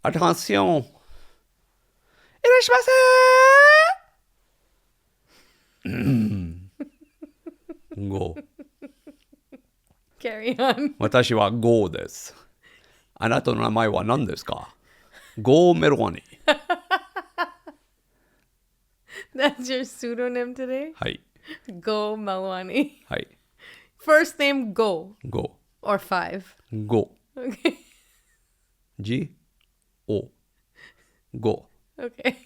Attention. Go. Carry on. 私は Go です。あなたの名前は何ですか Go メロニ。 That's your pseudonym today? はい。 Go Malwani. はい。 First name Go. Go. Or 5. Go. Okay. G-O. Go. Okay.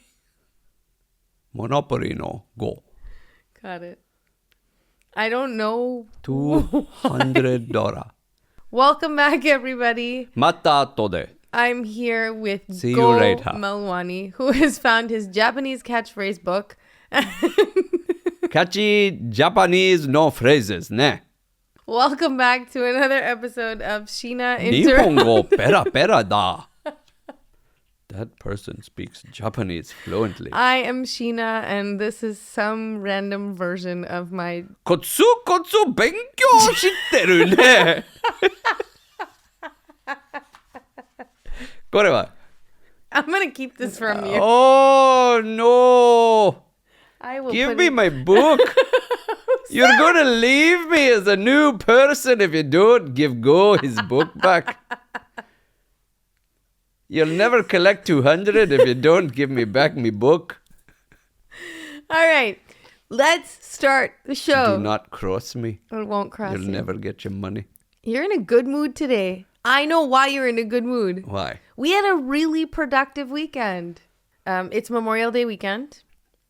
Monopoly の Go. Got it. I don't know. $200. Welcome back, everybody. また後で。 I'm here with See you Go later. Malwani, who has found his Japanese catchphrase book. キャッチジャパニーズのフレーズですね。 Welcome back to another episode of Sheena 日本 Interrupted. 語ペラペラだ。That person speaks Japanese fluently. I am Sheena, and this is some random version of my... コツコツ勉強してるね。これは。I'm going to keep this from you. Oh no. I will Give put me it- my book. You're going to leave me as a new person if you don't give Go his book back. You'll never collect 200 if you don't give me back my book. All right, let's start the show. Do not cross me. It won't cross You'll you. never get your money. You're in a good mood today. I know why you're in a good mood. Why? We had a really productive weekend. It's Memorial Day weekend.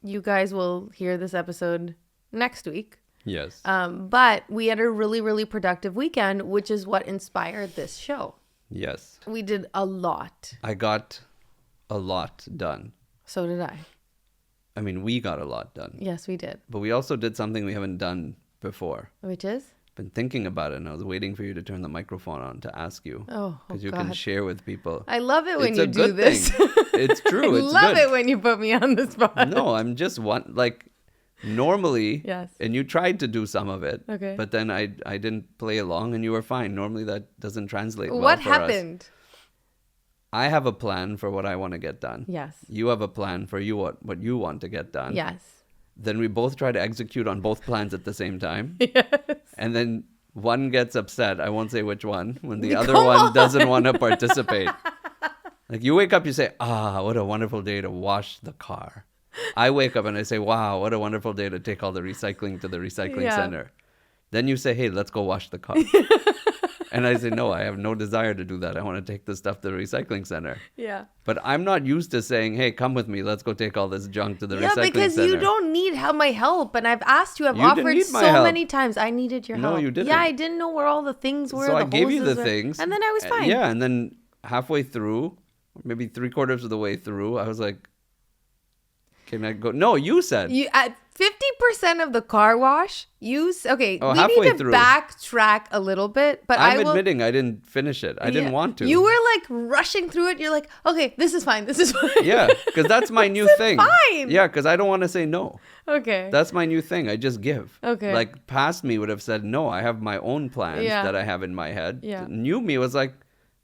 You guys will hear this episode next week. Yes. But we had a really, really productive weekend, which is what inspired this show. Yes. We did a lot. I got a lot done. So did I. I mean, we got a lot done. Yes, we did. But we also did something we haven't done before. Which is? Been thinking about it, and I was waiting for you to turn the microphone on to ask you. Oh, Because you can God. share with people. I love it when It's you a do good this. thing. It's true. I It's love good. it when you put me on the spot. No, I'm just normally, Yes. and you tried to do some of it, Okay. but then I didn't play along, and you were fine. Normally that doesn't translate well What for us. happened? I have a plan for what I want to get done. Yes. You have a plan for what you want to get done. Yes. Then we both try to execute on both plans at the same time. Yes. And then one gets upset, I won't say which one, when the other Come one on. doesn't want to participate. Like you wake up, you say, what a wonderful day to wash the car. I wake up and I say, wow, what a wonderful day to take all the recycling to the recycling Yeah. center. Then you say, hey, let's go wash the car. And I say, no, I have no desire to do that. I want to take the stuff to the recycling center. Yeah. But I'm not used to saying, hey, come with me. Let's go take all this junk to the Yeah, recycling because center. you don't need my help. And I've asked you, I've You didn't offered need my so help. many times. I needed your No, help. you didn't. Yeah, I didn't know where all the things were. So the I gave you the hoses were. things. And then I was fine. Yeah, and then halfway through, maybe 3/4 of the way through, I was like, can I go? No, you said. You at 50% of the car wash, okay, Oh, we halfway need to through. backtrack a little bit, but I'm I will admitting I didn't finish it. I didn't Yeah. want to. You were like rushing through it. You're like, okay, this is fine. This is fine. Yeah, because that's my new thing. fine. Yeah, because I don't want to say no. Okay. That's my new thing. I just give. Okay. Like past me would have said no. I have my own plans Yeah. that I have in my head. Yeah. New me was like,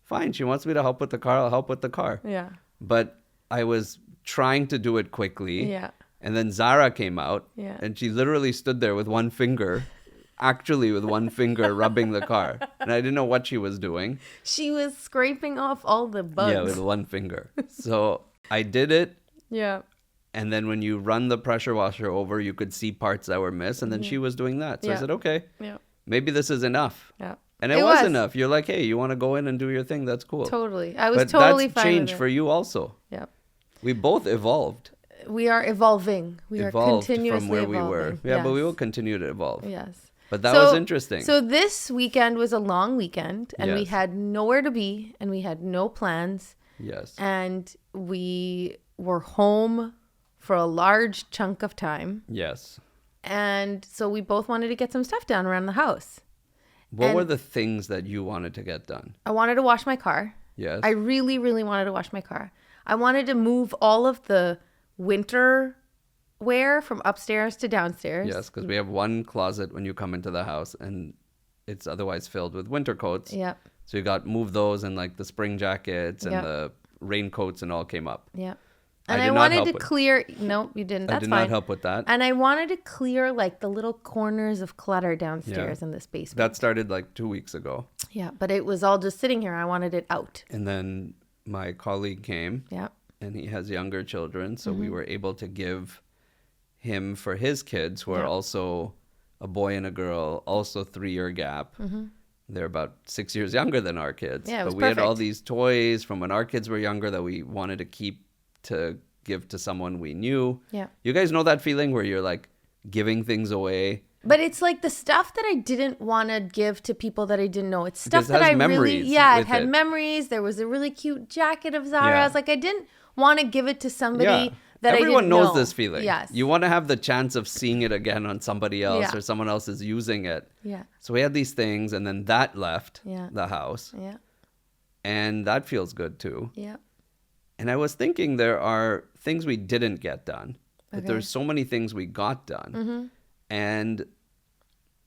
fine. She wants me to help with the car. I'll help with the car. Yeah. But I was trying to do it quickly. Yeah. And then Zara came out. Yeah. And she literally stood there with one finger, actually with one finger rubbing the car. And I didn't know what she was doing. She was scraping off all the bugs. Yeah, with one finger. So I did it. Yeah. And then when you run the pressure washer over, you could see parts that were missed. And then she was doing that. So I Yeah. said, okay, Yeah. maybe this is enough. Yeah. And it was enough. You're like, hey, you want to go in and do your thing? That's cool. Totally. I was But totally that's fine change with for it. you also. Yeah. We both evolved. We are evolving. We are Evolved continuously from where we were. evolving. Yeah, but we Yes. will continue to evolve. Yes. But that was interesting. So this weekend was a long weekend, and we Yes. had nowhere to be, and we had no plans, Yes. and we were home for a large chunk of time. Yes. And so we both wanted to get some stuff done around the house. What And- were the things that you wanted to get done? I wanted to wash my car. Yes. I really, really wanted to wash my car. I wanted to move all of the winter wear from upstairs to downstairs. Yes, because we have one closet when you come into the house, and it's otherwise filled with winter coats. Yep. So you got move those and like the spring jackets and Yep. the raincoats and all came up. Yeah. I And did I not wanted help to with- clear. No, you didn't. I That's did fine. not help with that. And I wanted to clear like the little corners of clutter downstairs in this basement. That started like 2 weeks ago. Yeah, but it was all just sitting here. I wanted it out. And then my colleague came, Yeah. and he has younger children. So Mm-hmm. we were able to give him for his kids, who are Yeah. also a boy and a girl, also 3-year gap. They're about 6 years younger than our kids. Mm-hmm. Yeah, it was but we had all perfect. these toys from when our kids were younger that we wanted to keep to give to someone we knew. Yeah. You guys know that feeling where you're like giving things away? But it's like the stuff that I didn't want to give to people that I didn't know. It's stuff Because it that has I really, memories yeah, it with had it. memories. There was a really cute jacket of Zara's. Yeah. Like I didn't want to give it to somebody that Everyone I didn't knows know. this feeling. Yes. You want to have the chance of seeing it again on somebody else Yeah. or someone else is using it. Yeah. So we had these things, and then that left Yeah. the house, Yeah. and that feels good too. Yeah. And I was thinking there are things we didn't get done, but Okay. there's so many things we got done. Mm-hmm. And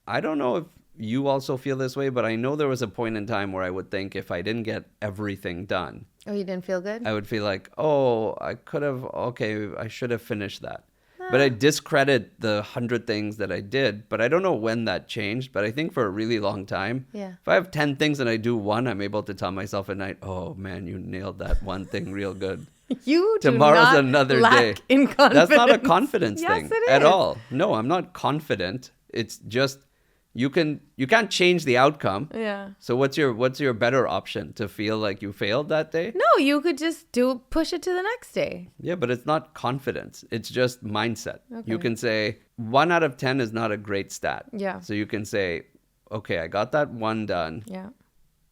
I don't know if you also feel this way, but I know there was a point in time where I would think if I didn't get everything done, Oh, you didn't feel good? I would feel like, oh, I could have, okay, I should have finished that. But I discredit the 100 things that I did, but I don't know when that changed. But I think for a really long time, Yeah. if I have 10 things and I do one, I'm able to tell myself at night, oh man, you nailed that one thing real good. You do Tomorrow's not another lack day. in confidence. That's not a confidence Yes, thing it at is. all. No, I'm not confident. It's just you can't change the outcome. Yeah. So what's your better option? To feel like you failed that day? No, you could just push it to the next day. Yeah, but it's not confidence. It's just mindset. You Okay. can say 1 out of 10 is not a great stat. Yeah. So you can say, okay, I got that one done. Yeah.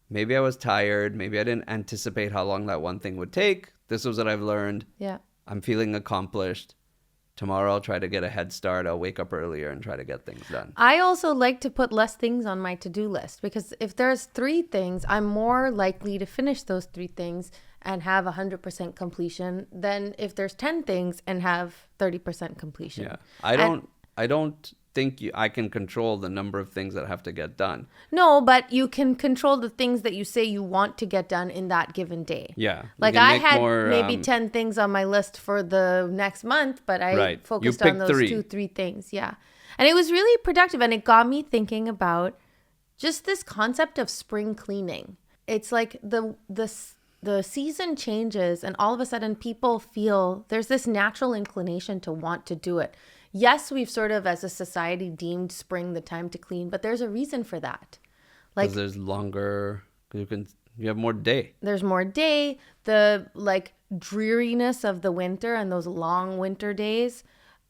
Maybe I was tired. Maybe I didn't anticipate how long that one thing would take. This was what I've learned. Yeah. I'm feeling accomplished. Tomorrow I'll try to get a head start. I'll wake up earlier and try to get things done. I also like to put less things on my to-do list because if there's 3 things, I'm more likely to finish those 3 things and have 100% completion than if there's 10 things and have 30% completion. Yeah. I don't think I can control the number of things that have to get done. No, but you can control the things that you say you want to get done in that given day. Yeah. You Like can I make had more, maybe 10 things on my list for the next month, but I Right. You focused on picked those 3. 2-3 things. Yeah. And it was really productive and it got me thinking about just this concept of spring cleaning. It's like the season changes and all of a sudden people feel there's this natural inclination to want to do it. Yes, we've sort of as a society deemed spring the time to clean, but there's a reason for that. Like Because there's longer, you have more day. there's more day, the like dreariness of the winter and those long winter days.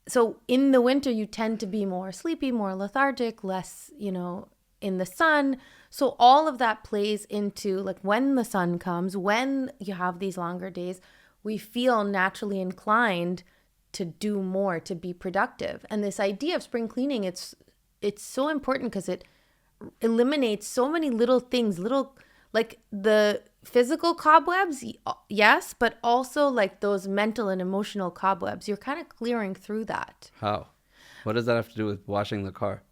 So in the winter, you tend to be more sleepy, more lethargic, less, in the sun. So all of that plays into like when the sun comes, when you have these longer days, we feel naturally inclined to do more, to be productive. And this idea of spring cleaning, it's so important because it eliminates so many little things, like the physical cobwebs, yes, but also like those mental and emotional cobwebs. You're kind of clearing through that. How? What does that have to do with washing the car?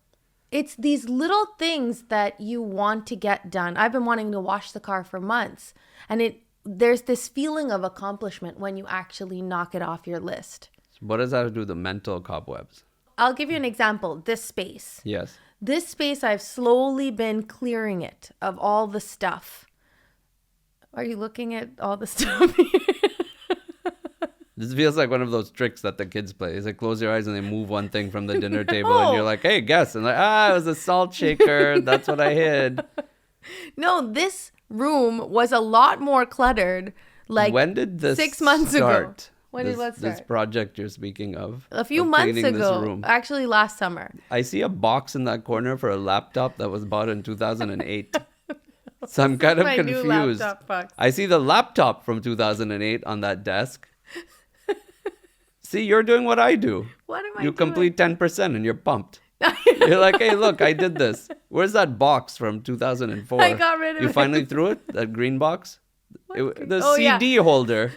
It's these little things that you want to get done. I've been wanting to wash the car for months, and there's this feeling of accomplishment when you actually knock it off your list. What does that have to do with the mental cobwebs? I'll give you an example. This space. Yes. This space, I've slowly been clearing it of all the stuff. Are you looking at all the stuff here? This feels like one of those tricks that the kids play. It's like close your eyes and they move one thing from the dinner table and you're like, hey, guess. And like, it was a salt shaker. That's what I hid. No, this room was a lot more cluttered. Like when did this 6 months ago. start? When did what start? This project you're speaking of. A few of months cleaning this ago. room. Actually, last summer. I see a box in that corner for a laptop that was bought in 2008. So I'm kind of My new confused. laptop box. I see the laptop from 2008 on that desk. See, you're doing what I do. What am I You doing? complete 10% and you're pumped. You're like, hey, look, I did this. Where's that box from 2004? I got rid of You it. finally threw it? That green box? The Oh, yeah. CD holder.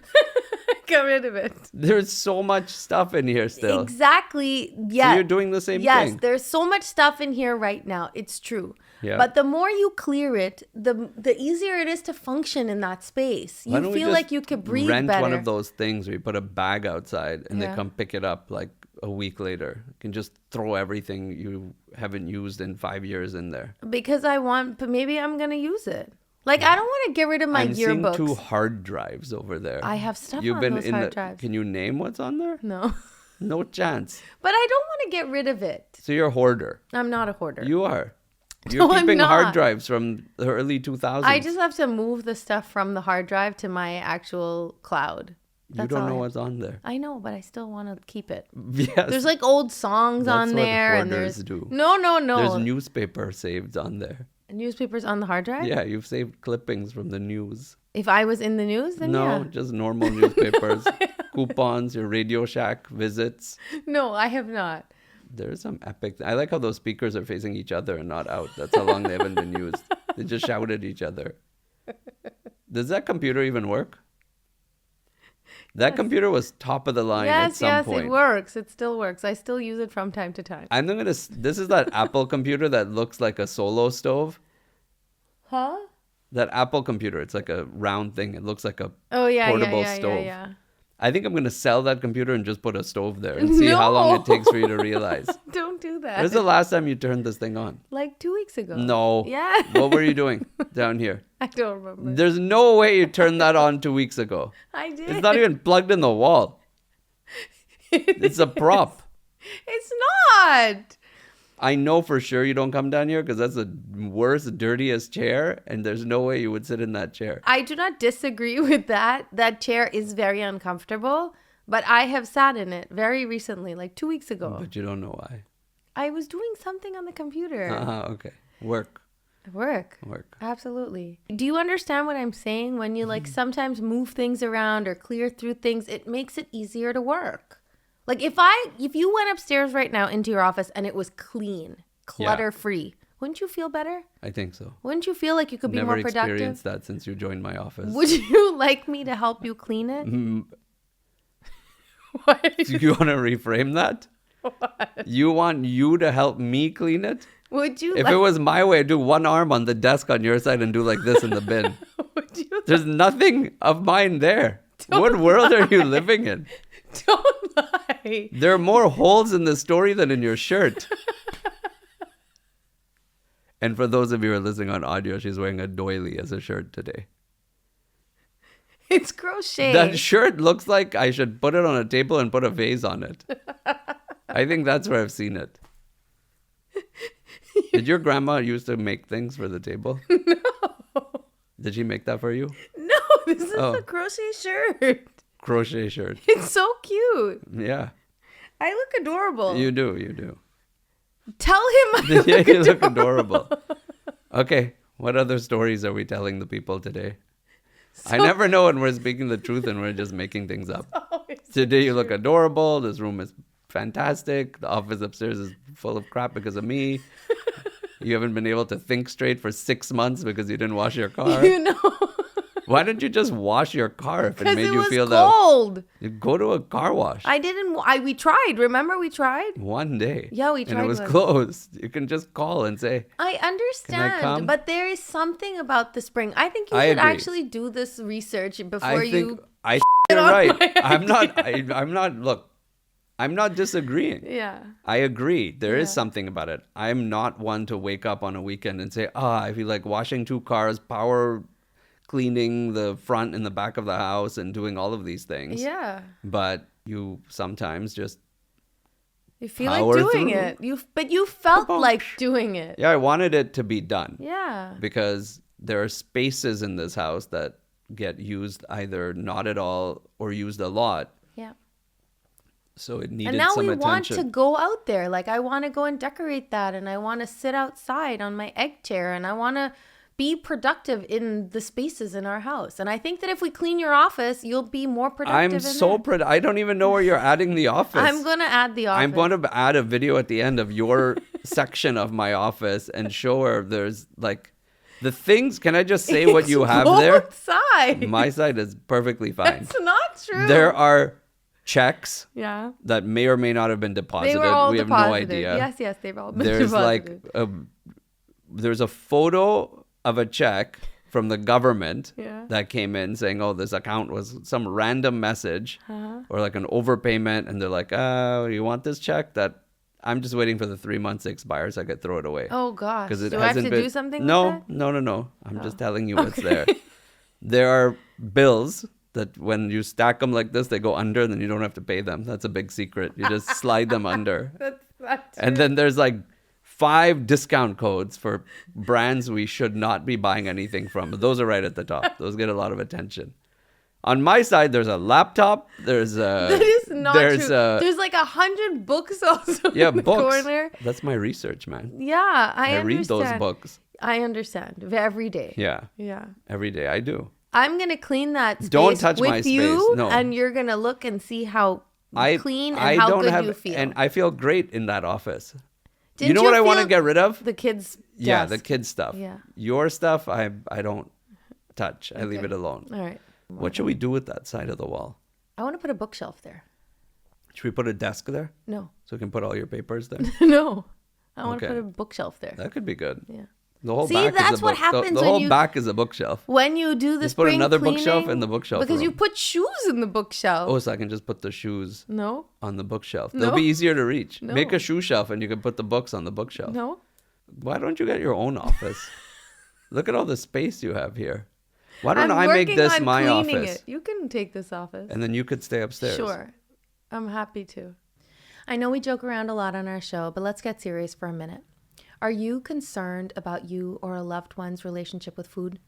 Got rid of it. There's so much stuff in here still. Exactly. Yeah. So you're doing the same Yes, thing. there's so much stuff in here right now. It's true. Yeah. But the more you clear it, the easier it is to function in that space. Why You don't we feel just like you could breathe rent better. one of those things where you put a bag outside and they Yeah. come pick it up like a week later. You can just throw everything you haven't used in 5 years in there. Because but maybe I'm going to use it. Like, I don't want to get rid of my I'm seeing yearbooks. 2 hard drives over there. I have stuff You've on been those in hard the. drives. Can you name what's on there? No. No chance. But I don't want to get rid of it. So you're a hoarder. I'm not a hoarder. You are. You're No, I'm keeping hard not. drives from the early 2000s. I just have to move the stuff from the hard drive to my actual cloud. You don't know what's on there. I know, but I still want to keep it. Yes. There's like old songs That's on what there, and hoarders there's do. no. There's newspaper saved on there. Newspapers on the hard drive. Yeah, you've saved clippings from the news. If I was in the news, then No, yeah. just normal newspapers, coupons, your Radio Shack visits. No, I have not. There's some epic. I like how those speakers are facing each other and not out. That's how long they haven't been used. They just shout at each other. Does that computer even work? That computer was top of the line at some point. It works. It still works. I still use it from time to time. I'm gonna. This is that Apple computer that looks like a solo stove. Huh? That Apple computer. It's like a round thing. It looks like a Oh, portable stove. I think I'm gonna sell that computer and just put a stove there and see how long it takes for you to realize. Don't do that. When's the last time you turned this thing on? Like 2 weeks ago. No. Yeah. What were you doing down here? I don't remember. There's no way you turned that on 2 weeks ago. I did. It's not even plugged in the wall. It's a prop. It's not. I know for sure you don't come down here because that's the worst, dirtiest chair, and there's no way you would sit in that chair. I do not disagree with that. That chair is very uncomfortable, but I have sat in it very recently, like 2 weeks ago. But you don't know why. I was doing something on the computer. Okay. Work. Work. Absolutely. Do you understand what I'm saying? When you like sometimes move things around or clear through things, it makes it easier to work. Like if you went upstairs right now into your office and it was clean, clutter free, wouldn't you feel better? I think so. Wouldn't you feel like you could be more productive? Never experienced that since you joined my office. Would you like me to help you clean it? What? Do you want to reframe that? What? You want you to help me clean it? Would you? If it was my way, I'd do one arm on the desk on your side and do like this in the bin. Would you? There's nothing of mine there. What world are you living in? Don't lie. There are more holes in the story than in your shirt. And for those of you who are listening on audio, she's wearing a doily as a shirt today. It's crochet. That shirt looks like I should put it on a table and put a vase on it. I think that's where I've seen it. Did your grandma used to make things for the table? No. Did she make that for you? No, this is a crochet shirt. Crochet shirt. It's so cute. Yeah. I look adorable. You do. Tell him I look Yeah, you adorable. look adorable. Okay. What other stories are we telling the people today? I never know when we're speaking the truth and we're just making things up. Today you look adorable. This room is fantastic. The office upstairs is full of crap because of me. You haven't been able to think straight for 6 months because you didn't wash your car. You know. Why didn't you just wash your car if it Because made it you was feel cold. that? Go to a car wash. I didn't. We tried. Remember we tried? One day. Yeah, we And it tried was once. closed. You can just call and say, I understand, come? but there is something about the spring. I think you I should agree. actually do this research before I think you. you're on right. my I'm not, look, I'm not disagreeing. Yeah. I agree. There is Yeah. something about it. I'm not one to wake up on a weekend and say, I feel like washing 2 cars, power cleaning the front and the back of the house and doing all of these things. Yeah. But you sometimes just, You feel Power like doing through. it. But you felt like doing it. yeah, I wanted it to be done. Yeah. Because there are spaces in this house that get used either not at all or used a lot. Yeah. So it needed And now some we attention. want to go out there. Like I want to go and decorate that, and I want to sit outside on my egg chair, and I want to be productive in the spaces in our house. And I think that if we clean your office, you'll be more productive. I'm so I don't even know where you're adding the office. I'm going to add the office. I'm going to add a video at the end of your section of my office and show her there's like the things. Can I just say what you have there? Both sides. My side is perfectly fine. It's not true. There are checks Yeah. that may or may not have been They deposited. were all We have deposited. no idea. Yes, they were all been There's deposited. like there's a photo of a check from the government Yeah. that came in saying, oh, this account was some random message or like an overpayment. And they're like, oh, you want this check? That I'm just waiting for the 3 months to expire so I could throw it away. Oh, gosh. Because it Do I have hasn't to been... do something No, with that? no. I'm just telling you what's there. There are bills that when you stack them like this, they go under and then you don't have to pay them. That's a big secret. You just slide them under. That's not true. And then there's like 5 discount codes for brands we should not be buying anything from. But those are right at the top. Those get a lot of attention. On my side, there's a laptop. There's a... That is not there's true. There's like 100 books also yeah, in the books. corner. That's my research, man. Yeah, I understand. read those books. I understand. Every day. Yeah. Yeah. Every day I do. I'm going to clean that space Don't touch with my you, space. No. and you're going to look and see how clean and how good you feel. And I feel great in that office. Didn't you know what I want to feel get rid of? The kids' Yeah, desk. the kids stuff. Yeah. Your stuff, I don't touch. I leave it alone. All right. What should we do with that side of the wall? I want to put a bookshelf there. Should we put a desk there No. so we can put all your papers there? No. I want to Okay. put a bookshelf there. That could be good. Yeah. The whole See, back that's is a what book. happens The when whole you- back is a bookshelf. When you do the Just put spring another cleaning, bookshelf in the bookshelf because you room. put shoes in the bookshelf. Oh, so I can just put the shoes No. on the bookshelf. No. They'll be easier to reach. No. Make a shoe shelf and you can put the books on the bookshelf. No. Why don't you get your own office? Look at all the space you have here. Why don't I'm I make working this on my cleaning office? It. You can take this office. And then you could stay upstairs. Sure. I'm happy to. I know we joke around a lot on our show, but let's get serious for a minute. Are you concerned about you or a loved one's relationship with food?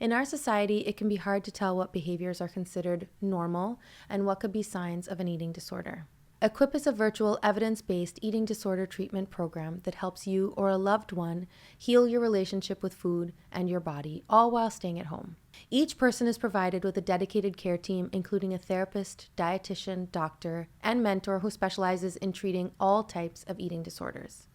In our society, it can be hard to tell what behaviors are considered normal and what could be signs of an eating disorder. Equip is a virtual evidence-based eating disorder treatment program that helps you or a loved one heal your relationship with food and your body, all while staying at home. Each person is provided with a dedicated care team, including a therapist, dietitian, doctor, and mentor who specializes in treating all types of eating disorders.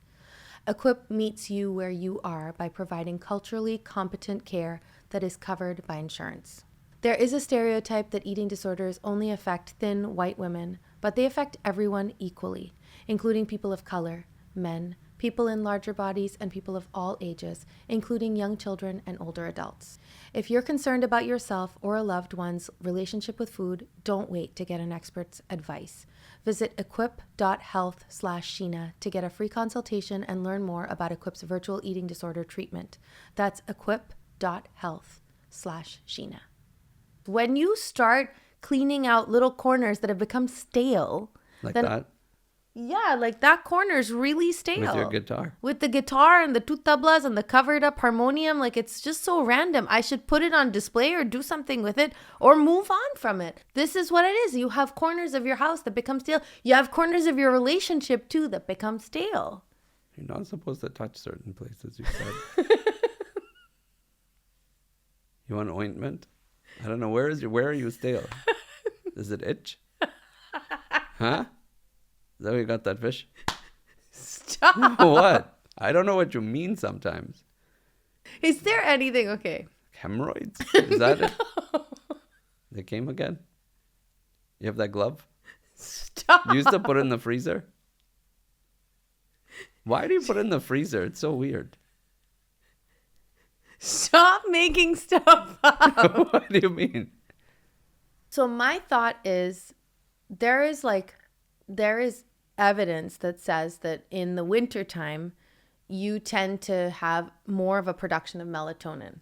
Equip meets you where you are by providing culturally competent care that is covered by insurance. There is a stereotype that eating disorders only affect thin white women, but they affect everyone equally, including people of color, men, people in larger bodies, and people of all ages, including young children and older adults. If you're concerned about yourself or a loved one's relationship with food, don't wait to get an expert's advice. Visit equip.health/Sheena to get a free consultation and learn more about Equip's virtual eating disorder treatment. That's equip.health/Sheena. When you start cleaning out little corners that have become stale, Like then, that? yeah, like that corner's really stale. With your guitar? With the guitar and the two tablas and the covered up harmonium, like it's just so random. I should put it on display or do something with it or move on from it. This is what it is. You have corners of your house that become stale. You have corners of your relationship too that become stale. You're not supposed to touch certain places, you said. You want ointment? I don't know. Where are you stale? Does it itch? Huh? Is that where you got that fish? Stop. What? I don't know what you mean sometimes. Is there anything? Okay. Hemorrhoids? Is that it? They came again? You have that glove? Stop. You used to put it in the freezer? Why do you put it in the freezer? It's so weird. Stop making stuff up. What do you mean? So my thought is there is evidence that says that in the wintertime, you tend to have more of a production of melatonin.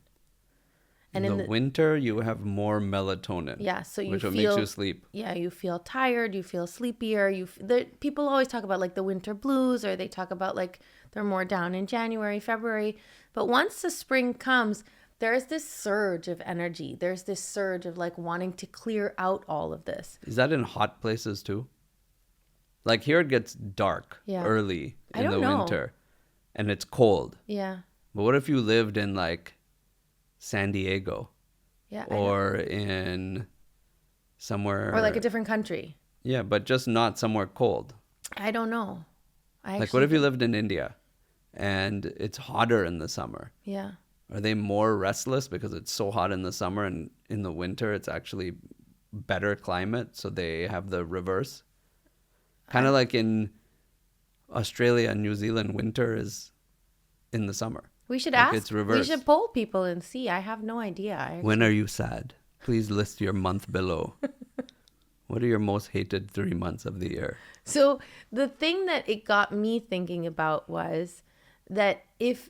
And in the winter, you have more melatonin. Yeah, so you which feel, makes you sleep. Yeah, you feel tired, you feel sleepier. People always talk about like the winter blues, or they talk about like they're more down in January, February. But once the spring comes, there's this surge of energy. There's this surge of like wanting to clear out all of this. Is that in hot places too? Like here it gets dark early in the winter and it's cold. Yeah. But what if you lived in like San Diego? Yeah. Or in somewhere. Or like a different country. Yeah, but just not somewhere cold. I don't know. Like what if you lived in India and it's hotter in the summer? Yeah. Are they more restless because it's so hot in the summer, and in the winter it's actually better climate, so they have the reverse? Kind of like in Australia and New Zealand, winter is in the summer. We should Like ask. it's reversed. We should poll people and see. I have no idea. When are you sad? Please list your month below. What are your most hated 3 months of the year? So the thing that it got me thinking about was that if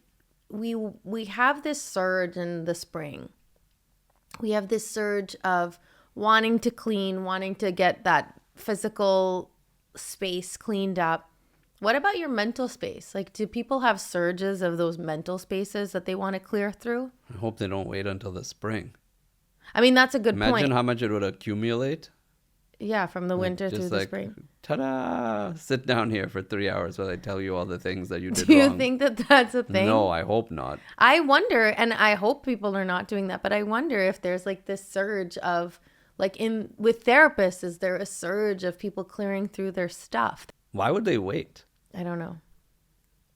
we have this surge in the spring, we have this surge of wanting to clean, wanting to get that physical space cleaned up. What about your mental space? Like, do people have surges of those mental spaces that they want to clear through? I hope they don't wait until the spring. I mean, that's a good point. Imagine how much it would accumulate. Yeah, from the winter through Just the like, spring. ta-da! Sit down here for 3 hours while I tell you all the things that you did Do you wrong. think that that's a thing? No, I hope not. I wonder, and I hope people are not doing that, but I wonder if there's like this surge of, like with therapists, is there a surge of people clearing through their stuff? Why would they wait? I don't know.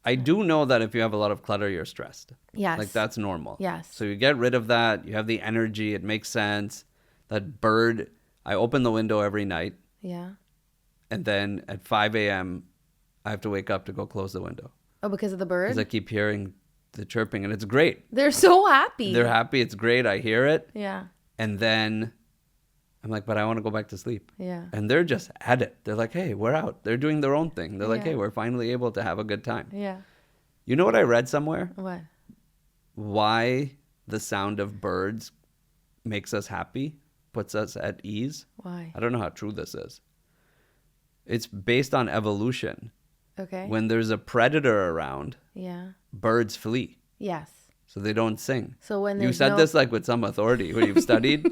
I do know that if you have a lot of clutter, you're stressed. Yes. Like that's normal. Yes. So you get rid of that. You have the energy. It makes sense. That bird, I open the window every night. Yeah. And then at 5 a.m., I have to wake up to go close the window. Oh, because of the bird? Because I keep hearing the chirping and it's great. They're so happy. They're happy. It's great. I hear it. Yeah. And then I'm like, but I want to go back to sleep. Yeah. And they're just at it. They're like, hey, we're out. They're doing their own thing. They're like, Yeah. hey, we're finally able to have a good time. Yeah. You know what I read somewhere? What? Why the sound of birds makes us happy, puts us at ease. Why? I don't know how true this is. It's based on evolution. Okay. When there's a predator around, Yeah. birds flee. Yes. So they don't sing. So when You there's said no... this like with some authority when you've studied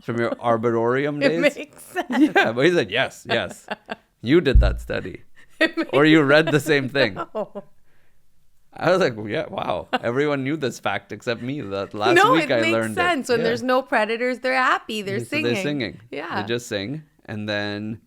from your arboretum days. It makes sense. Yeah, but he said, yes, yes. You did that study. Or you read the same thing. Oh. I was like, yeah, wow. Everyone knew this fact except me. That last No, week it I makes learned sense. it. When Yeah. there's no predators, they're happy. They're So singing. They're singing. Yeah. They just sing. And then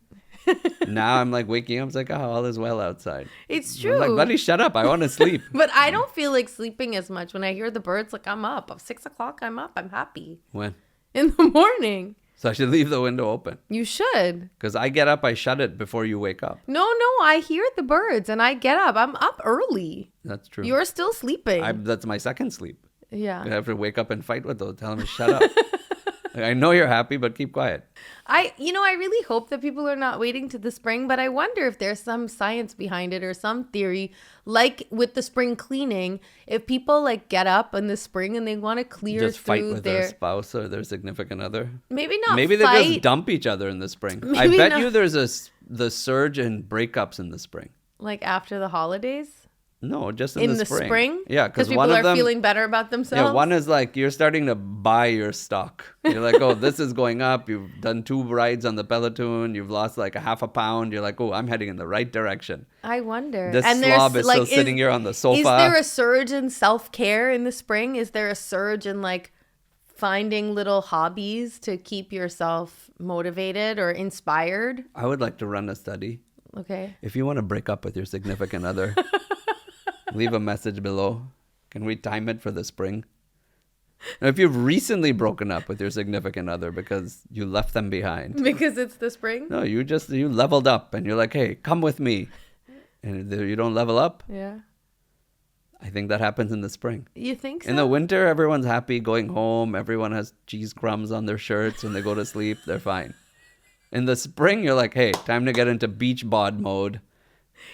now I'm like waking up. It's like, oh, all is well outside. It's I'm true. like, buddy, shut up. I want to sleep. But I don't feel like sleeping as much when I hear the birds. Like, I'm up. 6 o'clock, I'm up. I'm happy. When? In the morning. So I should leave the window open. You should. Because I get up, I shut it before you wake up. No, I hear the birds and I get up. I'm up early. That's true. You're still sleeping. That's my second sleep. I Yeah. have to wake up and fight with those. Tell them to shut up. Like, I know you're happy, but keep quiet. I really hope that people are not waiting to the spring, but I wonder if there's some science behind it or some theory, like with the spring cleaning, if people like get up in the spring and they want to clear Just fight through with their spouse or their significant other. maybe not Maybe fight. they just dump each other in the spring. I Maybe bet not. you there's the surge in breakups in the spring. Like after the holidays? No, just In in the spring? Yeah, because people one of are them, feeling better about themselves? yeah, one is like you're starting to buy your stock. You're like, oh, this is going up. You've done 2 rides on the Peloton. You've lost like a half a pound. You're like, oh, I'm heading in the right direction. I wonder. This and slob is still sitting here on the sofa. Is there a surge in self-care in the spring? Is there a surge in like finding little hobbies to keep yourself motivated or inspired? I would like to run a study. Okay. If you want to break up with your significant other, leave a message below. Can we time it for the spring? Now, if you've recently broken up with your significant other because you left them behind, Because it's the spring? no, you leveled up and you're like, hey, come with me. And if you don't level up, Yeah. I think that happens in the spring. You think so? In the winter, everyone's happy going home. Everyone has cheese crumbs on their shirts when they go to sleep. They're fine. In the spring, you're like, hey, time to get into beach bod mode.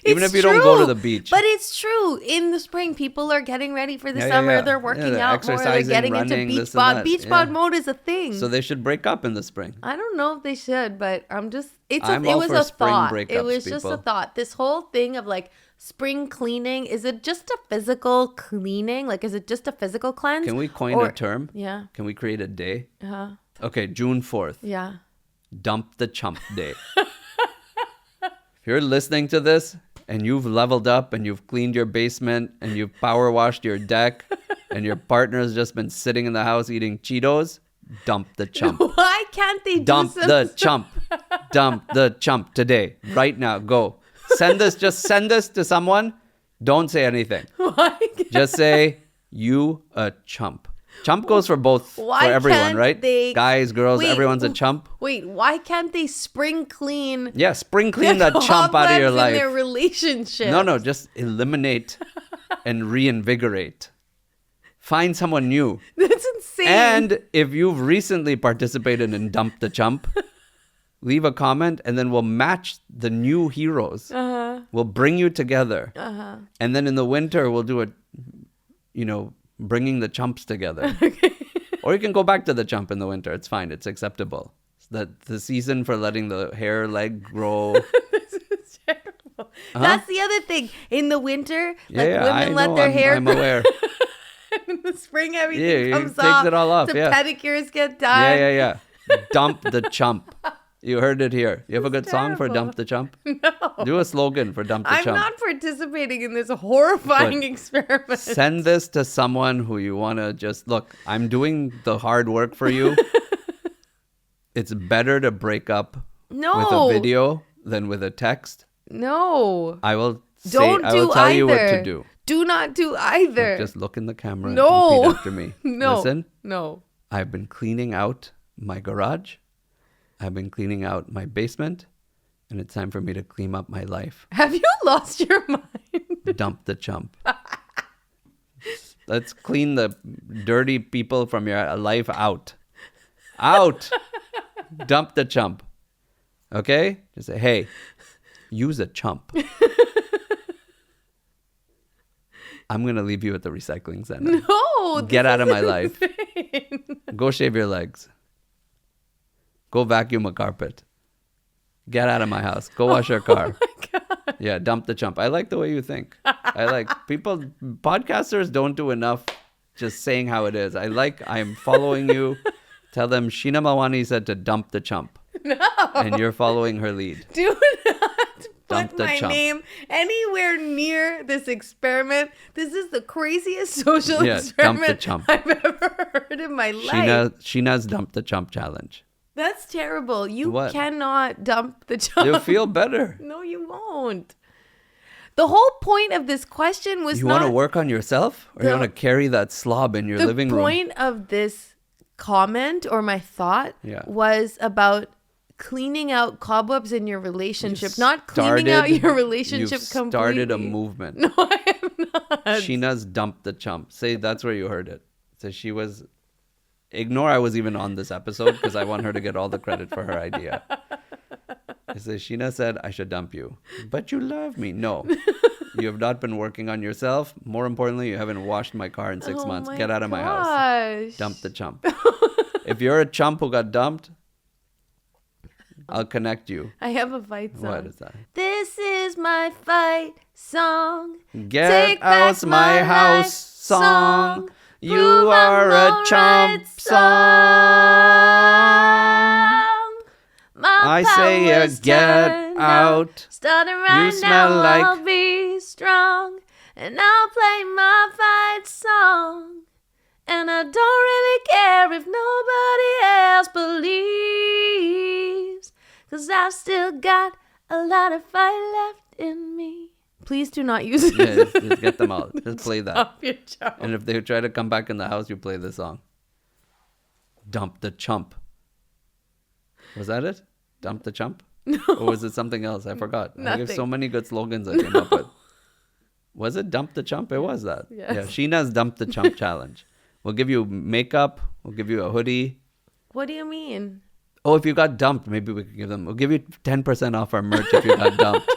Even It's if you don't go to true, the beach. But it's true. In the spring, people are getting ready for the Yeah, yeah, summer. yeah. They're Yeah, working they're out more. They're exercising, getting running, into beach this and bod. that. Beach Yeah. bod mode is a thing. So they should break up in the spring. I don't know if they should, but I'm just, it I'm was all for a spring thought. It breakups, was just a people. thought. This whole thing of like spring cleaning, is it just a physical cleaning? Like, is it just a physical cleanse? Can we coin Or- a term? Yeah. Can we create a day? Uh-huh. Okay, June 4th. Yeah. Dump the chump day. If you're listening to this and you've leveled up and you've cleaned your basement and you've power washed your deck and your partner's just been sitting in the house eating Cheetos, dump the chump. Why can't they Dump do some... the chump. Dump the chump today. Right now. Go. Send this to someone. Don't say anything. Why can't- Just say, you a chump. Chump goes for both, Why for everyone, can't right? they- Guys, girls, Wait, everyone's a chump. Wait, why can't they spring clean Yeah, spring clean the that chump out of your cobwebs in life. their relationship? No, just eliminate and reinvigorate. find someone new. That's insane. And if you've recently participated in Dump the Chump, leave a comment and then we'll match the new heroes. We'll bring you together. And then in the winter, we'll do bringing the chumps together. Or you can go back to the chump in the winter. It's fine. It's acceptable. The season for letting the hair leg grow. This is terrible. That's the other thing. In the winter, women let their hair I'm grow. aware. In the spring, everything comes takes off. it all off. The Yeah. pedicures get done. Yeah. Dump the chump. You heard it here. You have a good song for Dump the Chump? No. Do a slogan for Dump the I'm Chump. not participating in this horrifying experiment. Send this to someone who you want to just, look, I'm doing the hard work for you. It's better to break up with a video than with a text. No. I will Don't tell you what to do. Do not do either. Just look in the camera and No. repeat after me. No. Listen. No. I've been cleaning out my garage. I've been cleaning out my basement. And it's time for me to clean up my life. Have you lost your mind? Dump the chump. Let's clean the dirty people from your life out. Out. Dump the chump. Okay? Just say, hey, use a chump. I'm going to leave you at the recycling center. No. Get out of my life. Insane. Go shave your legs. Go vacuum a carpet. Get out of my house. Go wash your car. Oh my God. Yeah, dump the chump. I like the way you think. Podcasters don't do enough just saying how it is. I'm following you. Tell them Sheena Malwani said to dump the chump. No. And you're following her lead. Do not Dump put the my chump. name anywhere near this experiment. This is the craziest social Dump the experiment chump. I've ever heard in my life. Sheena's dump the chump challenge. That's terrible. You What? cannot dump the chump. You'll feel better. No, you won't. The whole point of this question was You not want to work on yourself? Or you the- want to carry that slob in your the living room? point of this comment or my thought Yeah. was about cleaning out cobwebs in your relationship, not cleaning out your relationship You've completely. started a movement. No, I am not. Sheena's dumped the chump. Say that's where you heard it. So she was... Ignore I was even on this episode because I want her to get all the credit for her idea. I say, Sheena said I should dump you. But you love me. No. You have not been working on yourself. More importantly, you haven't washed my car in 6 months. Get out of my house. Gosh. Dump the chump. If you're a chump who got dumped, I'll connect you. I have a fight song. What is that? This is my fight song. Get Take back out my life house song. You Prove are I'm a the chump right song. My I say power's get turned out. Starting right You smell now, like- I'll be strong. And I'll play my fight song. And I don't really care if nobody else believes. 'Cause I've still got a lot of fight left in me. Please do not use Yeah, it. just get them out. Just play that. Stop your job. And if they try to come back in the house, you play this song. Dump the chump. Was that it? Dump the chump? No. Or was it something else? I forgot. I have so Nothing. many good slogans I came up with. Was it Dump the Chump? It was that. Yes. Yeah, Sheena's Dump the Chump challenge. We'll give you makeup. We'll give you a hoodie. What do you mean? Oh, if you got dumped, maybe we could give them. We'll give you 10% off our merch if you got dumped.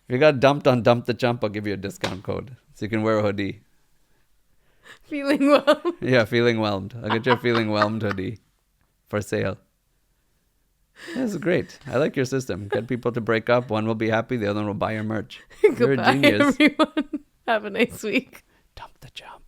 If you got dumped on Dump the Chump, I'll give you a discount code. So you can wear a hoodie. Feeling well. Yeah, feeling whelmed. I'll get you a feeling whelmed hoodie for sale. This is great. I like your system. Get people to break up. One will be happy. The other one will buy your merch. You're a Goodbye, genius. everyone. Have a nice week. Dump the chump.